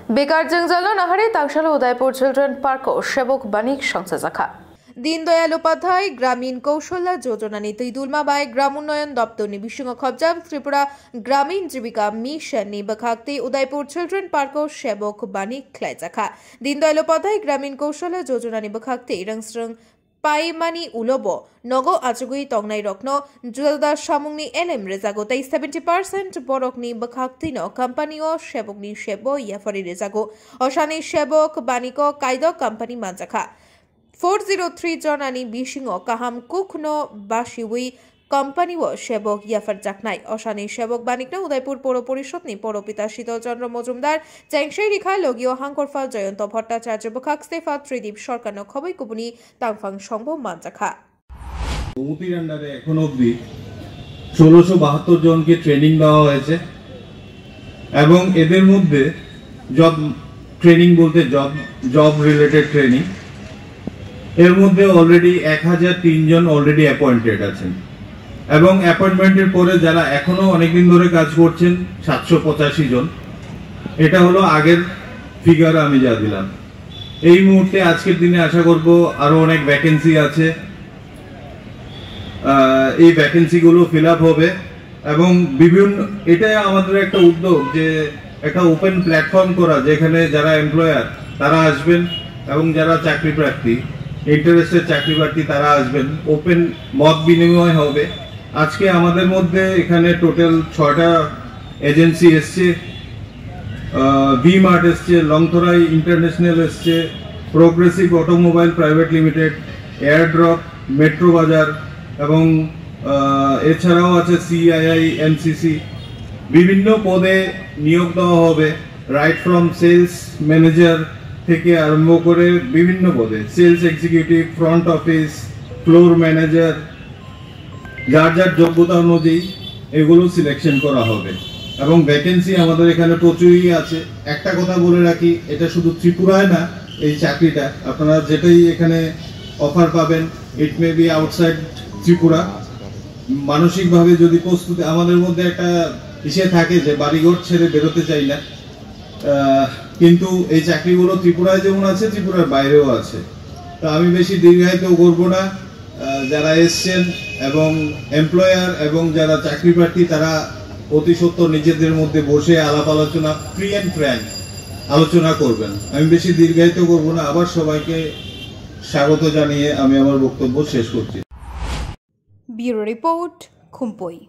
बेकार जंजालो नहरे तांगशाला Udaipur children park और सेवक बानिक संस्था शाखा दीनदयाल उपाध्याय ग्रामीण कौशल्या योजना नीति दुलमाबाई ग्राम उन्नयन दप्तर नि बिशुंग खबजाब त्रिपुरा ग्रामीण जीविका मिशन नि बखाक्ति उदयपुर चिल्ड्रेन पार्क और सेवक बानिक ख्लाइजाखा दीनदयाल उपाध्याय ग्रामीण कौशल्या योजना नि बखाक्ति रंगस्रंग पाइमानी उलोबो नगो आचुगुई तंगनाई रत्न जुलदा सामुंगनी एलएम रेजागो 70% बरकनी बखाक्तिनो कंपनीओ सेबकनी सेबो याफरी रेजागो अशानी सेबक बानिको कायदो कंपनी मानजाखा 403 जनानी बिशिंगो काहाम कुखनो बाशिवी कंपनी व सेबक याफर जाकनाई अशानी सेबक बानिकनो उदयपुर पौर परिषद नि पौरपिता शीतल चंद्र मजुमदार चेंगशे रेखा लगीय हांकरफाल जयंत भट्टाचार्य बखाक स्टेफा त्रिदीप सरकार खबई कुबुनी तांगफांग संभव मानजाखा কমিটির আন্ডারে এখন অবধি 1672 জনকে ট্রেনিং দেওয়া হয়েছে এবং এদের মধ্যে জব ট্রেনিং বলতে জব রিলেটেড ট্রেনিং এর মধ্যে অলরেডি 1003 জন অলরেডি অ্যাপয়েন্টেড আছেন এবং অ্যাপয়েন্টমেন্টের পরে যারা এখনো অনেক দিন ধরে কাজ করছেন 785 জন এটা হলো আগের ফিগার আমি যা দিলাম এই মুহূর্তে আজকের দিনে আশা করব আরো অনেক ভ্যাকেন্সি আছে এই ভ্যাকেন্সি গুলো ফিল আপ হবে এবং বিভিন্ন এটা আমাদের একটা উদ্যোগ যে একটা ওপেন প্ল্যাটফর্ম করা যেখানে যারা এমপ্লয়ার তারা আসবেন এবং যারা চাকরি প্রার্থী ইন্টারেস্টেড চাকরি প্রার্থী তারা আসবেন ওপেন মত বিনিময় হবে আজকে আমাদের মধ্যে এখানে টোটাল 6টা এজেন্সি এসছে ভি মার্ট এসছে লংথরাই ইন্টারন্যাশনাল এসছে progressive automobile private limited airdrop metro বাজার এবং এছাড়াও আছে সিআইআই এমসিসি বিভিন্ন পদে নিয়োগ দেওয়া হবে রাইট ফ্রম সেলস ম্যানেজার থেকে আরম্ভ করে বিভিন্ন পদে sales executive front office floor manager যার যার যোগ্যতা অনুযায়ী এগুলো সিলেকশন করা হবে এবং ভ্যাকেন্সি আমাদের এখানে প্রচুরই আছে একটা কথা বলে রাখি এটা শুধু ত্রিপুরায় না এই চাকরিটা আপনারা যেটাই এখানে অফার পাবেন ইট মে বি আউটসাইড ত্রিপুরা মানসিকভাবে যদি প্রস্তুতি আমাদের মধ্যে একটা ইচ্ছে থাকে যে বাড়িঘর ছেড়ে বেরোতে চাই না কিন্তু এই চাকরিগুলো ত্রিপুরায় যেমন আছে ত্রিপুরার বাইরেও আছে তো আমি বেশি দীর্ঘায়িত করব না যারা এসছেন এবং এমপ্লয়ার এবং যারা চাকরি প্রার্থী তারা অতি সত্বর নিজেদের মধ্যে বসে আলাপ আলোচনা ফ্রি এন্ড ফ্র্যাঙ্ক আলোচনা করবেন আমি বেশি দীর্ঘায়িত করব না আবার সবাইকে স্বাগত জানিয়ে আমি আমার বক্তব্য শেষ করছি ব্যুরো রিপোর্ট খুমপই।